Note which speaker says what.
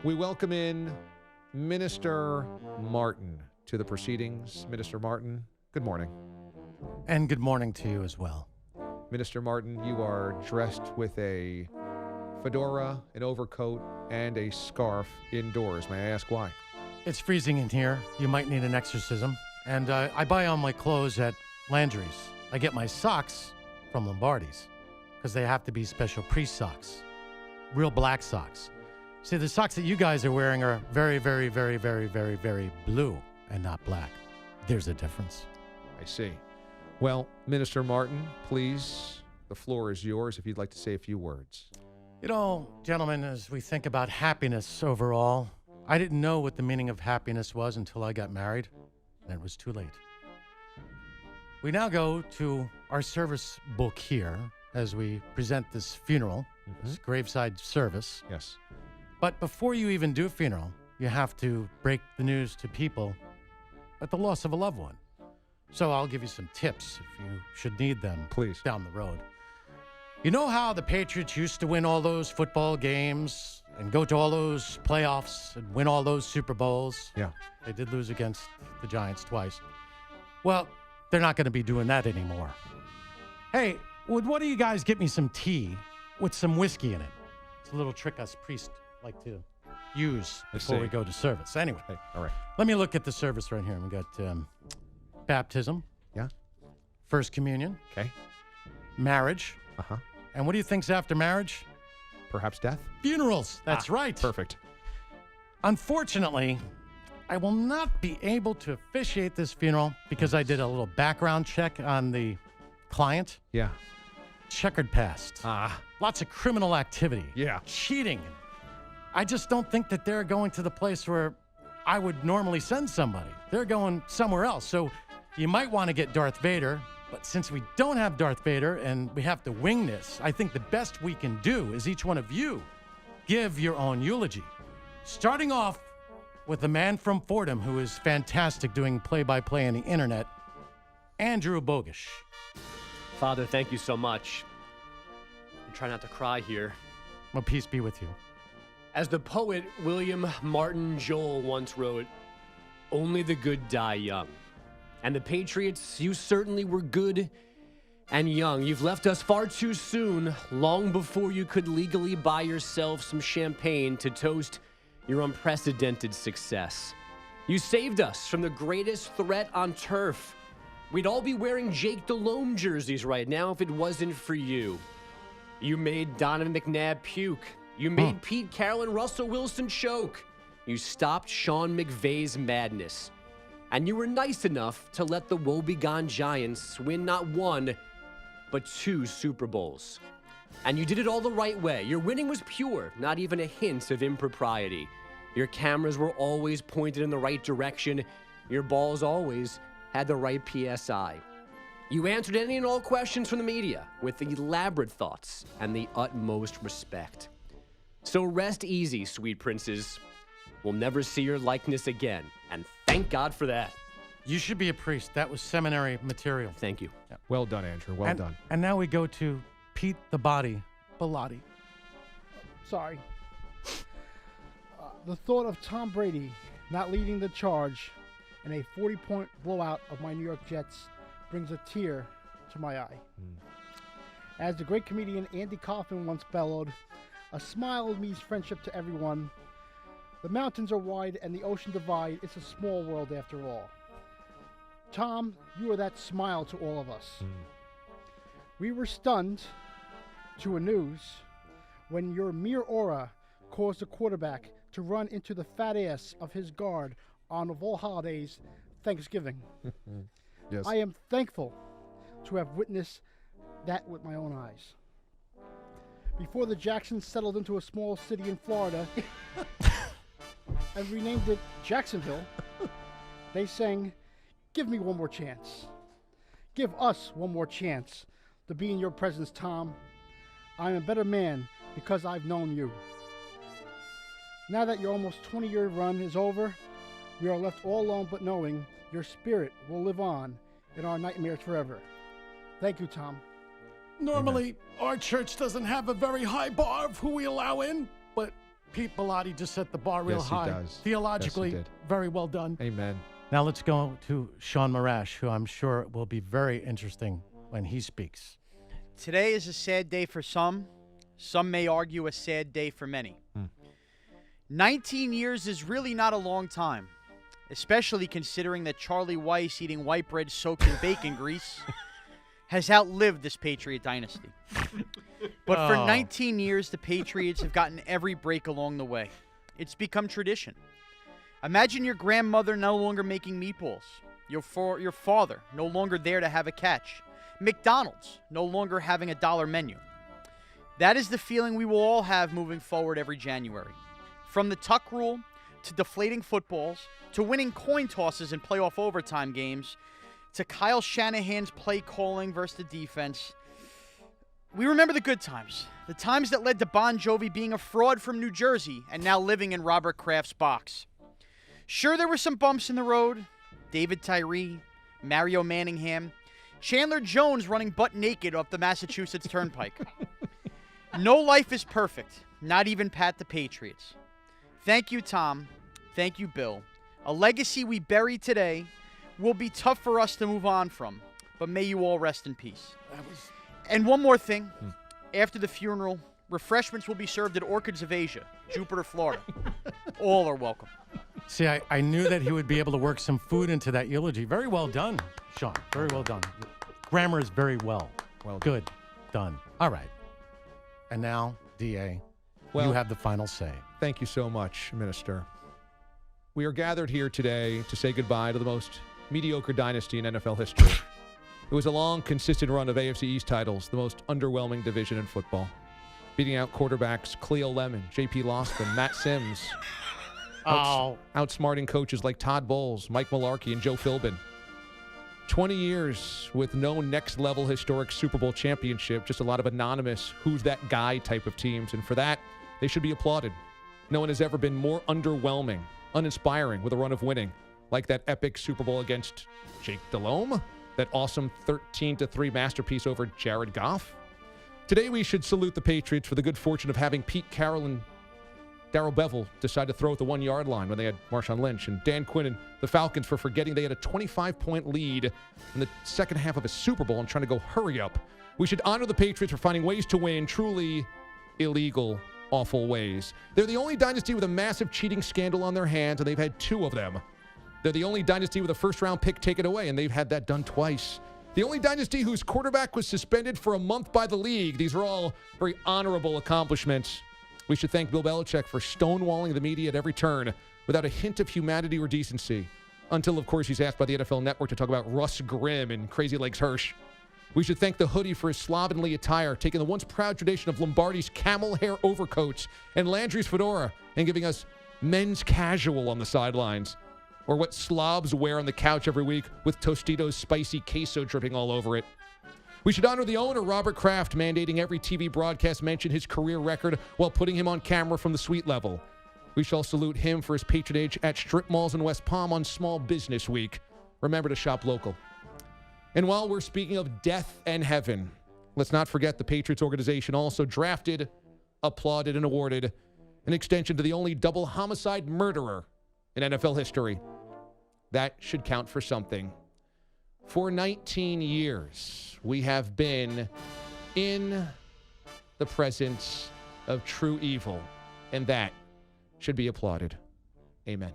Speaker 1: We welcome in Minister Martin to the proceedings. Minister Martin, good morning.
Speaker 2: And good morning to you as well.
Speaker 1: Minister Martin, you are dressed with a fedora, an overcoat, and a scarf indoors. May I ask why?
Speaker 2: It's freezing in here. You might need an exorcism. And I buy all my clothes at Landry's. I get my socks from Lombardi's because they have to be special priest socks, real black socks. See, the socks that you guys are wearing are very, very, very, very, very, very blue and not black. There's a difference.
Speaker 1: I see. Well, Minister Martin, please, the floor is yours if you'd like to say a few words.
Speaker 2: You know, gentlemen, as we think about happiness overall, I didn't know what the meaning of happiness was until I got married, and it was too late. We now go to our service book here as we present this funeral, this graveside service.
Speaker 1: Yes.
Speaker 2: But before you even do a funeral, you have to break the news to people at the loss of a loved one. So I'll give you some tips if you should need them.
Speaker 1: Please.
Speaker 2: Down the road. You know how the Patriots used to win all those football games and go to all those playoffs and win all those Super Bowls?
Speaker 1: Yeah.
Speaker 2: They did lose against the Giants twice. Well, they're not going to be doing that anymore. Hey, would one of you guys get me some tea with some whiskey in it? It's a little trick us priests like to use before we go to service. Anyway,
Speaker 1: Hey, all right.
Speaker 2: let me look at the service right here. We got baptism.
Speaker 1: Yeah.
Speaker 2: First communion.
Speaker 1: Okay.
Speaker 2: Marriage.
Speaker 1: Uh-huh.
Speaker 2: And what do you think's after marriage?
Speaker 1: Perhaps death?
Speaker 2: Funerals. That's right.
Speaker 1: Perfect.
Speaker 2: Unfortunately, I will not be able to officiate this funeral because I did a little background check on the client.
Speaker 1: Yeah.
Speaker 2: Checkered past. Lots of criminal activity.
Speaker 1: Yeah.
Speaker 2: Cheating. I just don't think that they're going to the place where I would normally send somebody. They're going somewhere else. So you might want to get Darth Vader, but since we don't have Darth Vader and we have to wing this, I think the best we can do is each one of you give your own eulogy. Starting off with the man from Fordham who is fantastic doing play-by-play on the internet, Andrew Bogish.
Speaker 3: Father, thank you so much. I'm trying not to cry here.
Speaker 2: Well, peace be with you.
Speaker 3: As the poet William Martin Joel once wrote, only the good die young. And the Patriots, you certainly were good and young. You've left us far too soon, long before you could legally buy yourself some champagne to toast your unprecedented success. You saved us from the greatest threat on turf. We'd all be wearing Jake Delhomme jerseys right now if it wasn't for you. You made Donovan McNabb puke. You made Pete Carroll and Russell Wilson choke. You stopped Sean McVay's madness. And you were nice enough to let the woebegone Giants win not one, but 2 Super Bowls. And you did it all the right way. Your winning was pure, not even a hint of impropriety. Your cameras were always pointed in the right direction. Your balls always had the right PSI. You answered any and all questions from the media with elaborate thoughts and the utmost respect. So rest easy, sweet princes. We'll never see your likeness again, and thank God for that.
Speaker 2: You should be a priest. That was seminary material.
Speaker 3: Thank you.
Speaker 2: Yeah.
Speaker 1: Well done, Andrew. Well done.
Speaker 2: And now we go to Pete the Body Bellotti.
Speaker 4: Sorry. The thought of Tom Brady not leading the charge in a 40-point blowout of my New York Jets brings a tear to my eye. As the great comedian Andy Kaufman once bellowed, a smile means friendship to everyone. The mountains are wide and the ocean divide. It's a small world after all. Tom, you are that smile to all of us. We were stunned to a news when your mere aura caused the quarterback to run into the fat ass of his guard on, of all holidays, Thanksgiving.
Speaker 1: Yes.
Speaker 4: I am thankful to have witnessed that with my own eyes. Before the Jacksons settled into a small city in Florida and renamed it Jacksonville, they sang, "Give me one more chance. Give us one more chance to be in your presence, Tom. I'm a better man because I've known you." Now that your almost 20-year run is over, we are left all alone but knowing your spirit will live on in our nightmares forever. Thank you, Tom.
Speaker 2: Normally, our church doesn't have a very high bar of who we allow in, but Pete Bellotti just set the bar real
Speaker 1: Yes, he
Speaker 2: high.
Speaker 1: does.
Speaker 2: Theologically,
Speaker 1: Yes, he did.
Speaker 2: very well done.
Speaker 1: Amen.
Speaker 2: Now let's go to Sean Marash, who I'm sure will be very interesting when he speaks.
Speaker 5: Today is a sad day for some. Some may argue a sad day for many. 19 years is really not a long time, especially considering that Charlie Weiss eating white bread soaked in bacon grease has outlived this Patriot dynasty. But for 19 years, the Patriots have gotten every break along the way. It's become tradition. Imagine your grandmother no longer making meatballs, your father no longer there to have a catch, McDonald's no longer having a dollar menu. That is the feeling we will all have moving forward every January. From the tuck rule, to deflating footballs, to winning coin tosses in playoff overtime games, to Kyle Shanahan's play calling versus the defense. We remember the good times. The times that led to Bon Jovi being a fraud from New Jersey and now living in Robert Kraft's box. Sure, there were some bumps in the road. David Tyree, Mario Manningham, Chandler Jones running butt naked up the Massachusetts Turnpike. No life is perfect, not even Pat the Patriots. Thank you, Tom. Thank you, Bill. A legacy we bury today will be tough for us to move on from, but may you all rest in peace. And one more thing. After the funeral, refreshments will be served at Orchids of Asia, Jupiter, Florida. All are welcome.
Speaker 2: See, I knew that he would be able to work some food into that eulogy. Very well done, Sean. Very well done. Grammar is very well.
Speaker 1: Well done.
Speaker 2: Good. Done. All right. And now, DA, you have the final say.
Speaker 1: Thank you so much, Minister. We are gathered here today to say goodbye to the most mediocre dynasty in NFL history. It was a long, consistent run of AFC East titles, the most underwhelming division in football. Beating out quarterbacks Cleo Lemon, J.P. Losman, Matt Sims. Outsmarting coaches like Todd Bowles, Mike Mularkey, and Joe Philbin. 20 years with no next-level historic Super Bowl championship, just a lot of anonymous, who's that guy type of teams. And for that, they should be applauded. No one has ever been more underwhelming, uninspiring with a run of winning, like that epic Super Bowl against Jake Delhomme, that awesome 13-3 masterpiece over Jared Goff. Today, we should salute the Patriots for the good fortune of having Pete Carroll and Darrell Bevell decide to throw at the 1-yard line when they had Marshawn Lynch, and Dan Quinn and the Falcons for forgetting they had a 25-point lead in the second half of a Super Bowl and trying to go hurry up. We should honor the Patriots for finding ways to win truly illegal, awful ways. They're the only dynasty with a massive cheating scandal on their hands, and they've had 2 of them. They're the only dynasty with a first-round pick taken away, and they've had that done twice. The only dynasty whose quarterback was suspended for a month by the league. These are all very honorable accomplishments. We should thank Bill Belichick for stonewalling the media at every turn without a hint of humanity or decency. Until, of course, he's asked by the NFL Network to talk about Russ Grimm and Crazy Legs Hirsch. We should thank the hoodie for his slovenly attire, taking the once proud tradition of Lombardi's camel hair overcoats and Landry's fedora and giving us men's casual on the sidelines. Or what slobs wear on the couch every week with Tostitos spicy queso dripping all over it. We should honor the owner, Robert Kraft, mandating every TV broadcast mention his career record while putting him on camera from the suite level. We shall salute him for his patronage at strip malls in West Palm on Small Business Week. Remember to shop local. And while we're speaking of death and heaven, let's not forget the Patriots organization also drafted, applauded, and awarded an extension to the only double homicide murderer in NFL history. That should count for something. For 19 years, we have been in the presence of true evil, and that should be applauded. Amen.